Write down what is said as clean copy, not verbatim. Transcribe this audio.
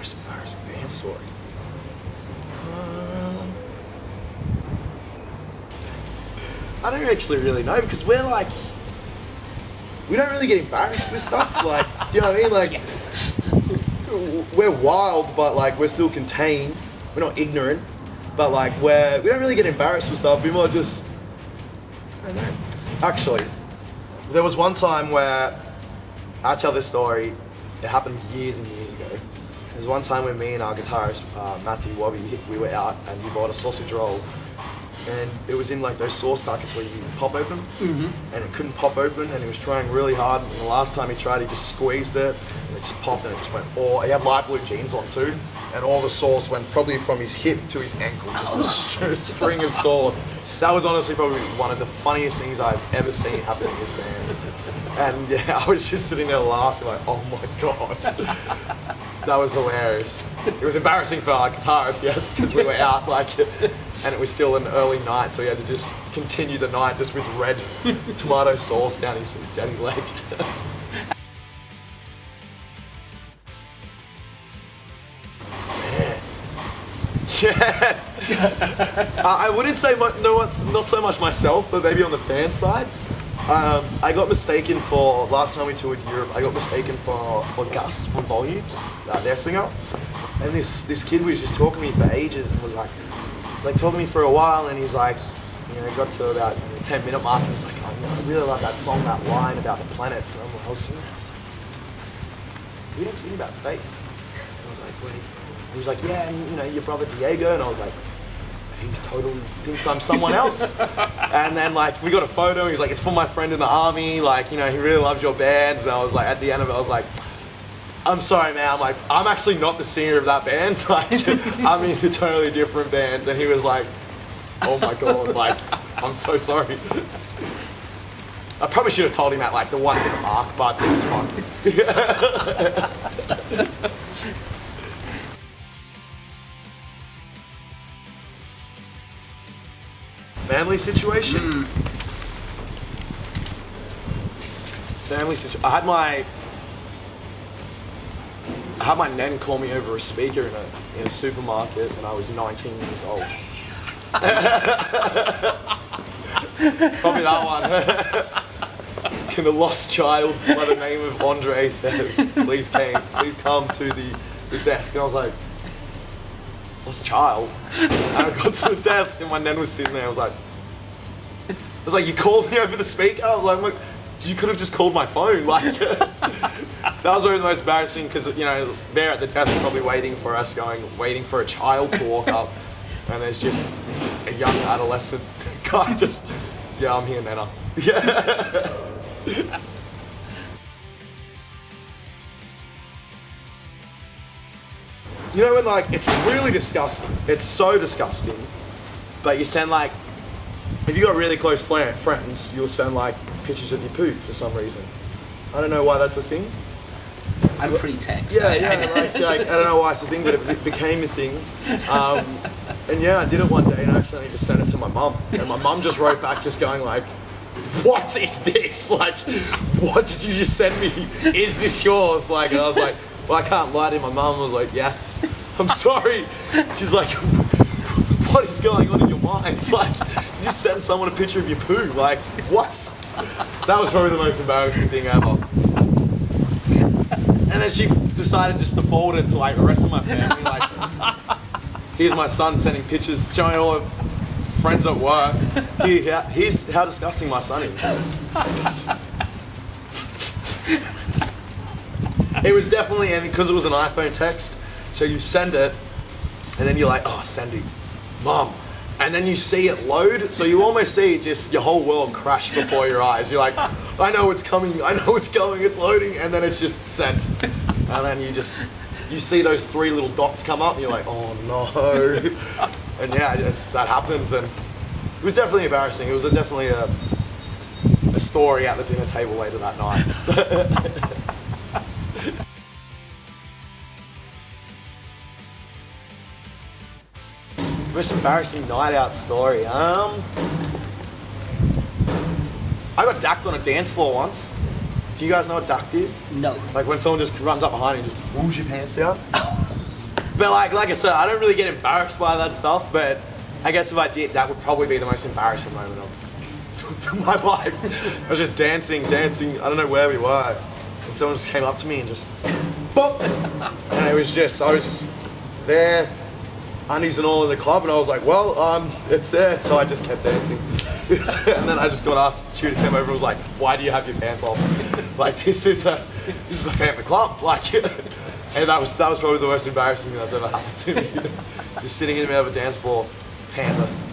Most embarrassing band story. I don't actually really know because we don't really get embarrassed with stuff. Like, do you know what I mean? Like, we're wild, but like we're still contained. We're not ignorant, but like we don't really get embarrassed with stuff. We more just, I don't know. Actually, there was one time where I tell this story. It happened years and years ago. There was one time when me and our guitarist Matthew Wobby, we were out and he bought a sausage roll. And it was in like those sauce packets where you pop open, and it couldn't pop open, and he was trying really hard. And the last time he tried, he just squeezed it, and it just popped, and it just went. Oh, he had light blue jeans on too, and all the sauce went probably from his hip to his ankle, just a string of sauce. That was honestly probably one of the funniest things I've ever seen happen in this band. And yeah, I was just sitting there laughing like, oh my god. That was hilarious. It was embarrassing for our guitarist, yes, because we were out and it was still an early night, so he had to just continue the night just with red tomato sauce down his leg. Man. Yes. I wouldn't say not so much myself, but maybe on the fan side. I got mistaken for, last time we toured Europe, I got mistaken for Gus from Volumes, their singer. And this kid was just talking to me for ages and was like talking to me for a while, and he's like, got to about the 10-minute mark and he's like, oh, I really love that song, that line about the planets. And I was singing that, I was like, we don't sing about space. And I was like, wait. He was like, yeah, and your brother Diego, and I was like, he's totally thinks I'm someone else. And then we got a photo, he's like, it's for my friend in the army, he really loves your band. And I was like, at the end of it, I was like, I'm sorry, man. I'm like, I'm actually not the singer of that band. I'm in a totally different band. And he was like, oh my god, I'm so sorry. I probably should have told him at the 1 minute mark, but it was fun. Family situation. Family situation. I had my nan call me over a speaker in a supermarket when I was 19 years old. Probably that one. Can a lost child by the name of Dre Faivre please come to the desk? And I was like, lost child? And I got to the desk and my nan was sitting there. I was like, you called me over the speaker? I was like, you could have just called my phone. That was probably the most embarrassing because, they're at the desk probably waiting for us, waiting for a child to walk up. And there's just a young adolescent guy just, yeah, I'm here, Nana. Yeah. When it's really disgusting. It's so disgusting. But you send if you got really close friends, you'll send pictures of your poo for some reason. I don't know why that's a thing. I'm pre-text. Yeah, I don't know why it's a thing, but it became a thing. And yeah, I did it one day and I accidentally just sent it to my mum. And my mum just wrote back just going what is this? What did you just send me? Is this yours? And I was like, well, I can't lie to you. My mum was like, yes, I'm sorry. She's like, what is going on in your mind? You just send someone a picture of your poo. What? That was probably the most embarrassing thing ever. And then she decided just to forward it to the rest of my family. Here's my son sending pictures, showing all her friends at work. Here's how disgusting my son is. It was definitely, and because it was an iPhone text, so you send it, and then you're like, oh, sending, Mom. And then you see it load, so you almost see just your whole world crash before your eyes. You're like, I know it's coming, I know it's going, it's loading, and then it's just sent. And then you see those 3 little dots come up, and you're like, oh no. And yeah, that happens, and it was definitely embarrassing. It was definitely a story at the dinner table later that night. Most embarrassing night out story. I got dacked on a dance floor once. Do you guys know what dacked is? No. When someone just runs up behind you and just pulls your pants down. But like I said, I don't really get embarrassed by that stuff. But I guess if I did, that would probably be the most embarrassing moment of my life. I was just dancing. I don't know where we were, and someone just came up to me and just, bop, and I was just there, undies and all in the club, and I was like, well, it's there. So I just kept dancing, and then I just got asked. Shooter came over and was like, why do you have your pants off? Like this is a family club, like. And that was probably the most embarrassing thing that's ever happened to me. Just sitting in the middle of a dance floor, pantless.